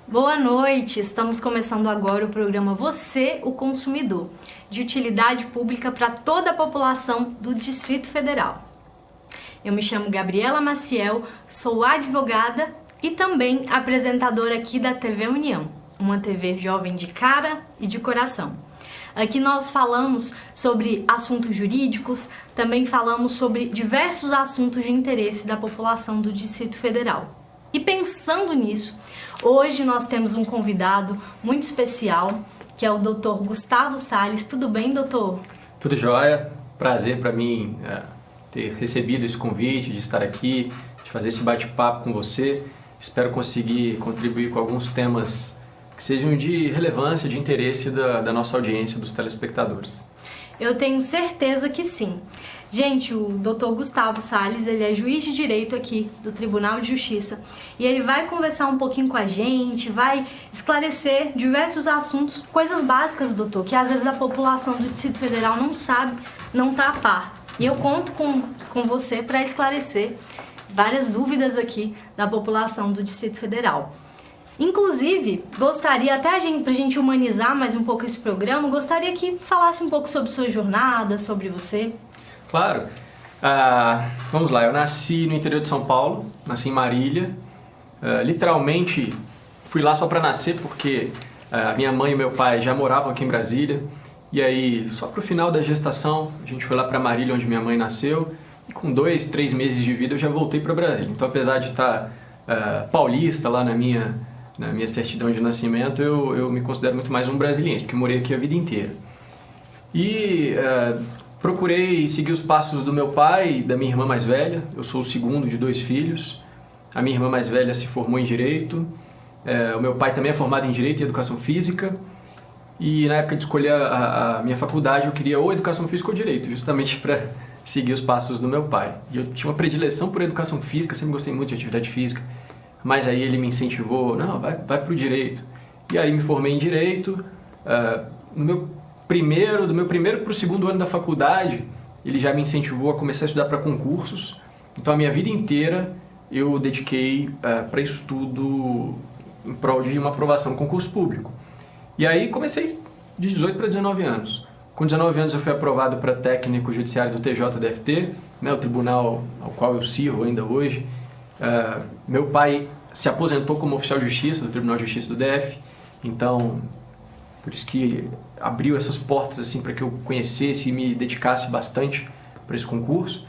Boa noite! Estamos começando agora o programa Você, o Consumidor, de utilidade pública para toda a população do Distrito Federal. Eu me chamo Gabriela Maciel, sou advogada e também apresentadora aqui da TV União, uma TV jovem de cara e de coração. Aqui nós falamos sobre assuntos jurídicos, também falamos sobre diversos assuntos de interesse da população do Distrito Federal. E pensando nisso, hoje nós temos um convidado muito especial, que é o Dr. Gustavo Salles. Tudo bem, doutor? Tudo jóia. Prazer para mim ter recebido esse convite, de estar aqui, de fazer esse bate-papo com você. Espero conseguir contribuir com alguns temas que sejam de relevância, de interesse da nossa audiência, dos telespectadores. Eu tenho certeza que sim. Gente, o Dr. Gustavo Salles, ele é juiz de direito aqui do Tribunal de Justiça e ele vai conversar um pouquinho com a gente, vai esclarecer diversos assuntos, coisas básicas, doutor, que às vezes a população do Distrito Federal não sabe, não está a par. E eu conto com você para esclarecer várias dúvidas aqui da população do Distrito Federal. Inclusive, gostaria, até pra gente humanizar mais um pouco esse programa, gostaria que falasse um pouco sobre sua jornada, sobre você. Claro. Vamos lá, eu nasci no interior de São Paulo, nasci em Marília. Literalmente, fui lá só para nascer porque minha mãe e meu pai já moravam aqui em Brasília. E aí, só pro final da gestação, a gente foi lá para Marília, onde minha mãe nasceu. E com 2, 3 meses de vida, eu já voltei para Brasília. Então, apesar de estar paulista lá na minha certidão de nascimento, eu me considero muito mais um brasiliense, porque morei aqui a vida inteira. E procurei seguir os passos do meu pai e da minha irmã mais velha. Eu sou o segundo de 2 filhos. A minha irmã mais velha se formou em Direito. O meu pai também é formado em Direito e Educação Física. E na época de escolher a minha faculdade, eu queria ou Educação Física ou Direito, justamente para seguir os passos do meu pai. E eu tinha uma predileção por Educação Física, sempre gostei muito de atividade física. Mas aí ele me incentivou, não, vai para o Direito. E aí me formei em Direito. Do meu primeiro para o segundo ano da faculdade, ele já me incentivou a começar a estudar para concursos. Então a minha vida inteira eu dediquei para estudo em prol de uma aprovação em concurso público. E aí comecei de 18 para 19 anos. Com 19 anos eu fui aprovado para técnico judiciário do TJDFT, o tribunal ao qual eu sirvo ainda hoje. Meu pai se aposentou como oficial de justiça do Tribunal de Justiça do DF, então por isso que abriu essas portas assim para que eu conhecesse e me dedicasse bastante para esse concurso.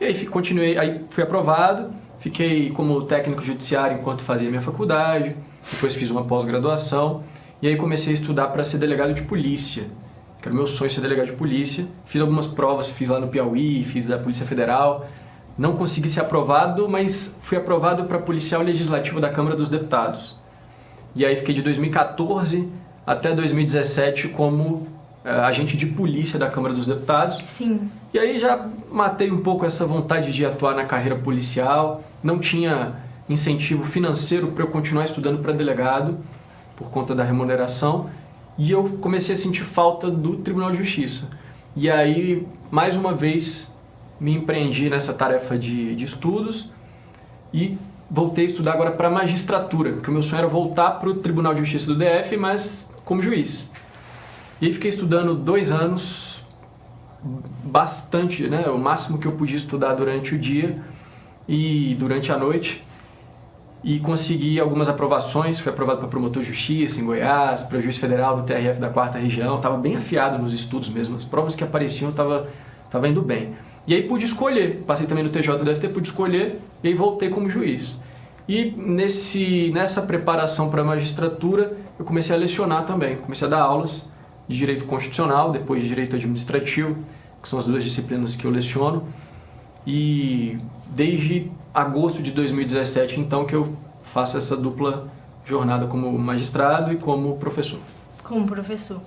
E aí continuei, aí fui aprovado, fiquei como técnico judiciário enquanto fazia minha faculdade, depois fiz uma pós-graduação e aí comecei a estudar para ser delegado de polícia, que era o meu sonho ser delegado de polícia. Fiz algumas provas, fiz lá no Piauí, fiz da Polícia Federal. Não consegui ser aprovado, mas fui aprovado para policial legislativo da Câmara dos Deputados. E aí fiquei de 2014 até 2017 como agente de polícia da Câmara dos Deputados. Sim. E aí já matei um pouco essa vontade de atuar na carreira policial. Não tinha incentivo financeiro para eu continuar estudando para delegado, por conta da remuneração. E eu comecei a sentir falta do Tribunal de Justiça. E aí, mais uma vez, me empreendi nessa tarefa de estudos e voltei a estudar agora para magistratura, porque o meu sonho era voltar para o Tribunal de Justiça do DF, mas como juiz. E aí fiquei estudando 2 anos, bastante, o máximo que eu podia estudar durante o dia e durante a noite, e consegui algumas aprovações. Fui aprovado para promotor de justiça em Goiás, para juiz federal do TRF da 4ª região, estava bem afiado nos estudos mesmo, as provas que apareciam estava indo bem. E aí pude escolher, passei também no TJDFT, pude escolher e aí voltei como juiz. E nessa preparação para a magistratura, eu comecei a lecionar também, comecei a dar aulas de Direito Constitucional, depois de Direito Administrativo, que são as 2 disciplinas que eu leciono. E desde agosto de 2017, então, que eu faço essa dupla jornada como magistrado e como professor. Como professor.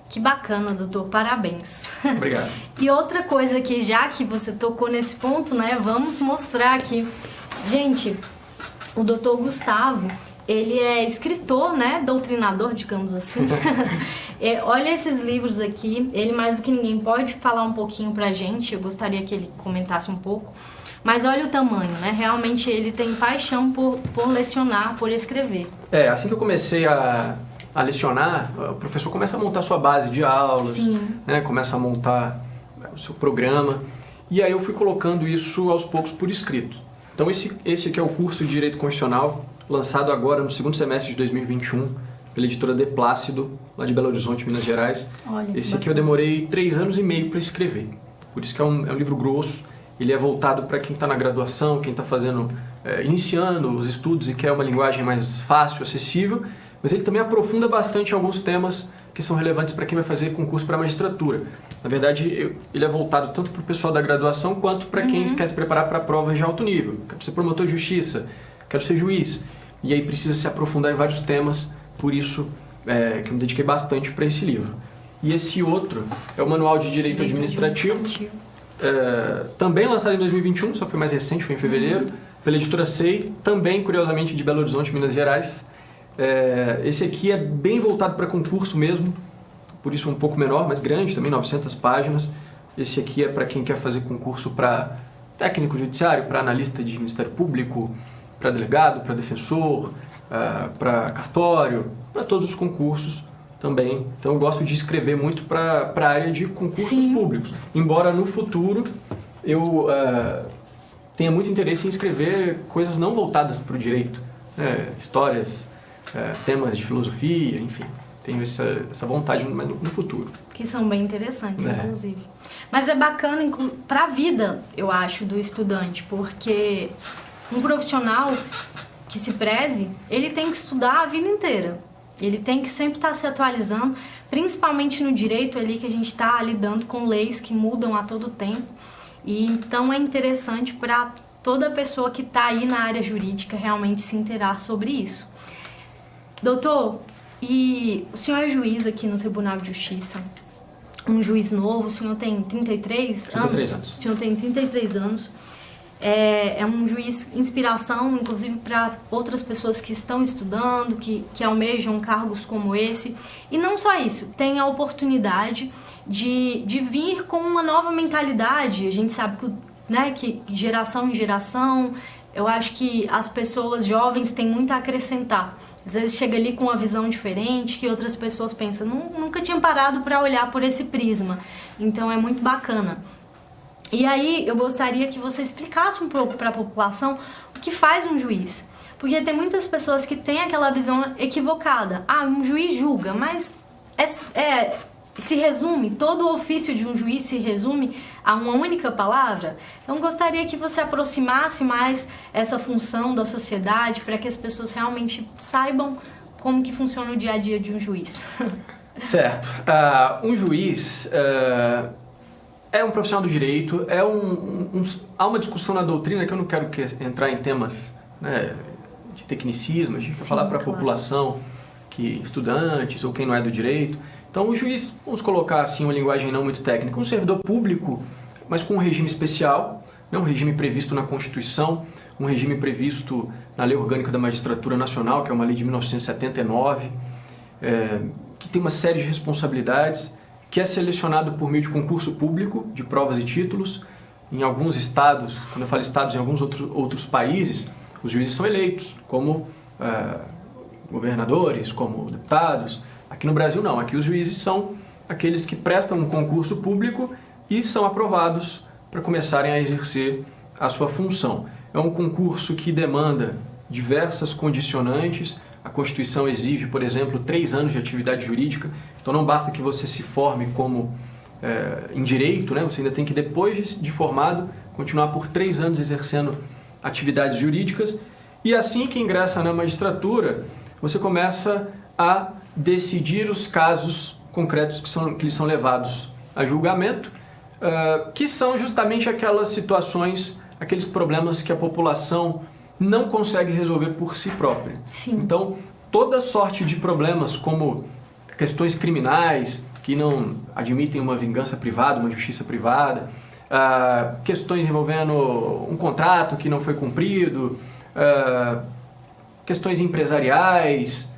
Que bacana, doutor. Parabéns. Obrigado. E outra coisa que, já que você tocou nesse ponto, vamos mostrar aqui. Gente, o doutor Gustavo, ele é escritor, né, doutrinador, digamos assim. Olha esses livros aqui, ele mais do que ninguém pode falar um pouquinho pra gente, eu gostaria que ele comentasse um pouco. Mas olha o tamanho, né, realmente ele tem paixão por lecionar, por escrever. Assim que eu comecei a lecionar, o professor começa a montar a sua base de aulas, né, começa a montar o seu programa, e aí eu fui colocando isso aos poucos por escrito. Então esse aqui é o curso de Direito Constitucional, lançado agora no segundo semestre de 2021, pela editora De Plácido, lá de Belo Horizonte, Minas Gerais. Olha, esse aqui eu demorei 3 anos e meio para escrever, por isso que é um livro grosso. Ele é voltado para quem está na graduação, quem está iniciando os estudos e quer uma linguagem mais fácil, acessível, mas ele também aprofunda bastante alguns temas que são relevantes para quem vai fazer concurso para a magistratura. Na verdade, ele é voltado tanto para o pessoal da graduação quanto para quem quer se preparar para provas de alto nível. Quero ser promotor de justiça, quero ser juiz. E aí precisa se aprofundar em vários temas, por isso que eu me dediquei bastante para esse livro. E esse outro é o Manual de Direito Administrativo. Também lançado em 2021, só foi mais recente, foi em fevereiro, pela editora SEI, também, curiosamente, de Belo Horizonte, Minas Gerais. Esse aqui é bem voltado para concurso mesmo, por isso um pouco menor, mas grande, também 900 páginas. Esse aqui é para quem quer fazer concurso para técnico judiciário, para analista de Ministério Público, para delegado, para defensor, para cartório, para todos os concursos também. Então eu gosto de escrever muito para a área de concursos públicos. Embora no futuro eu tenha muito interesse em escrever coisas não voltadas para o direito, histórias, temas de filosofia, enfim. Tenho essa vontade no futuro. Que são bem interessantes, inclusive. Mas é bacana para a vida, eu acho, do estudante, porque um profissional que se preze, ele tem que estudar a vida inteira. Ele tem que sempre estar se atualizando, principalmente no direito ali, que a gente está lidando com leis que mudam a todo tempo. E então é interessante para toda pessoa que está aí na área jurídica realmente se inteirar sobre isso. Doutor, e o senhor é juiz aqui no Tribunal de Justiça, um juiz novo, o senhor tem 33 anos? O senhor tem 33 anos. É um juiz inspiração, inclusive, para outras pessoas que estão estudando, que almejam cargos como esse. E não só isso, tem a oportunidade de vir com uma nova mentalidade. A gente sabe que geração em geração, eu acho que as pessoas jovens têm muito a acrescentar. Às vezes chega ali com uma visão diferente, que outras pessoas pensam, nunca tinha parado para olhar por esse prisma. Então é muito bacana. E aí eu gostaria que você explicasse um pouco para a população o que faz um juiz. Porque tem muitas pessoas que têm aquela visão equivocada. Um juiz julga, mas se resume, todo o ofício de um juiz se resume a uma única palavra. Então gostaria que você aproximasse mais essa função da sociedade para que as pessoas realmente saibam como que funciona o dia a dia de um juiz. Certo. Um juiz é um profissional do direito, há uma discussão na doutrina que eu não quero entrar em temas, né, de tecnicismo, a gente vai falar para a população, estudantes ou quem não é do direito. Então o juiz, vamos colocar assim uma linguagem não muito técnica, um servidor público, mas com um regime especial, né, um regime previsto na Constituição, um regime previsto na Lei Orgânica da Magistratura Nacional, que é uma lei de 1979, que tem uma série de responsabilidades, que é selecionado por meio de concurso público, de provas e títulos. Em alguns estados, quando eu falo estados, em alguns outros países, os juízes são eleitos como governadores, como deputados. Aqui no Brasil não, aqui os juízes são aqueles que prestam um concurso público e são aprovados para começarem a exercer a sua função. É um concurso que demanda diversas condicionantes. A Constituição exige, por exemplo, 3 anos de atividade jurídica. Então não basta que você se forme em direito, né? Você ainda tem que, depois de formado, continuar por 3 anos exercendo atividades jurídicas. E assim que ingressa na magistratura, você começa a decidir os casos concretos que lhes são levados a julgamento, que são justamente aquelas situações, aqueles problemas que a população não consegue resolver por si própria. Sim. Então, toda sorte de problemas, como questões criminais, que não admitem uma vingança privada, uma justiça privada, questões envolvendo um contrato que não foi cumprido, questões empresariais,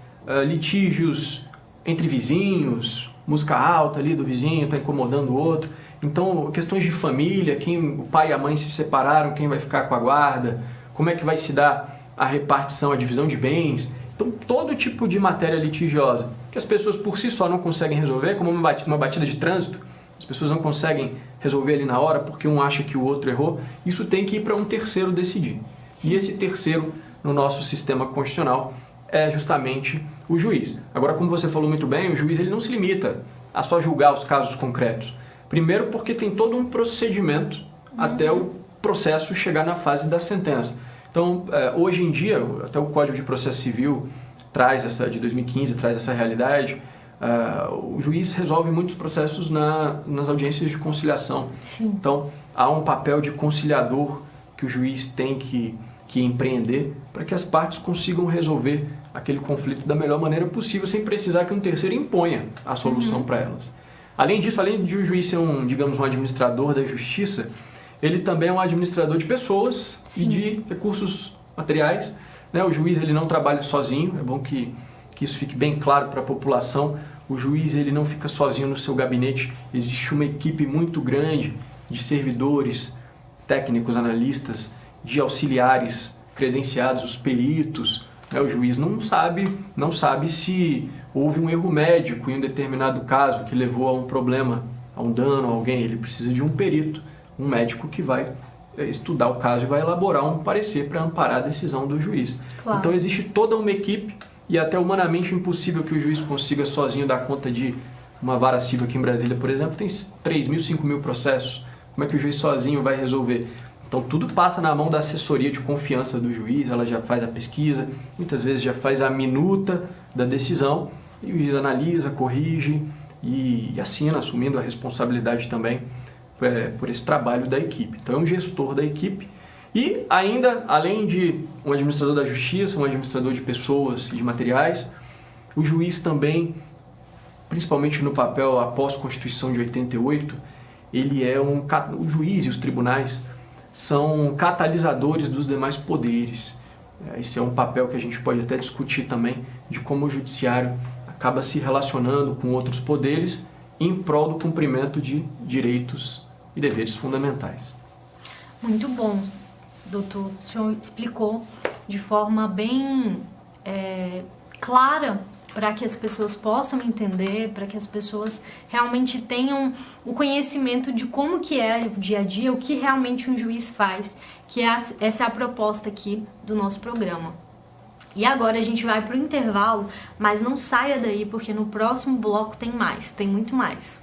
litígios entre vizinhos, música alta ali do vizinho está incomodando o outro. Então, questões de família, o pai e a mãe se separaram, quem vai ficar com a guarda, como é que vai se dar a repartição, a divisão de bens. Então, todo tipo de matéria litigiosa que as pessoas por si só não conseguem resolver, como uma batida de trânsito, as pessoas não conseguem resolver ali na hora porque um acha que o outro errou, isso tem que ir para um terceiro decidir. Sim. E esse terceiro, no nosso sistema constitucional, é justamente o juiz. Agora, como você falou muito bem, o juiz ele não se limita a só julgar os casos concretos. Primeiro porque tem todo um procedimento até o processo chegar na fase da sentença. Então, hoje em dia, até o Código de Processo Civil de 2015 traz essa realidade. O juiz resolve muitos processos nas audiências de conciliação. Sim. Então, há um papel de conciliador que o juiz tem que empreender para que as partes consigam resolver aquele conflito da melhor maneira possível, sem precisar que um terceiro imponha a solução para elas. Além disso, além de o juiz ser um administrador da justiça, ele também é um administrador de pessoas Sim. e de recursos materiais. Né? O juiz ele não trabalha sozinho, é bom que isso fique bem claro para a população. O juiz ele não fica sozinho no seu gabinete, existe uma equipe muito grande de servidores, técnicos, analistas, de auxiliares credenciados, os peritos. Né? O juiz não sabe se houve um erro médico em um determinado caso que levou a um problema, a um dano a alguém. Ele precisa de um perito, um médico que vai estudar o caso e vai elaborar um parecer para amparar a decisão do juiz. Claro. Então existe toda uma equipe e é até humanamente impossível que o juiz consiga sozinho dar conta de uma vara civil aqui em Brasília, por exemplo, tem 3.000, 5.000 processos. Como é que o juiz sozinho vai resolver? Então tudo passa na mão da assessoria de confiança do juiz, ela já faz a pesquisa, muitas vezes já faz a minuta da decisão e o juiz analisa, corrige e assina, assumindo a responsabilidade também por esse trabalho da equipe. Então é um gestor da equipe e ainda, além de um administrador da justiça, um administrador de pessoas e de materiais, o juiz também, principalmente no papel após a Constituição de 88, ele é o juiz e os tribunais são catalisadores dos demais poderes. Esse é um papel que a gente pode até discutir também, de como o judiciário acaba se relacionando com outros poderes em prol do cumprimento de direitos e deveres fundamentais. Muito bom, doutor. O senhor explicou de forma bem clara para que as pessoas possam entender, para que as pessoas realmente tenham o conhecimento de como que é o dia a dia, o que realmente um juiz faz, que essa é a proposta aqui do nosso programa. E agora a gente vai para o intervalo, mas não saia daí, porque no próximo bloco tem muito mais.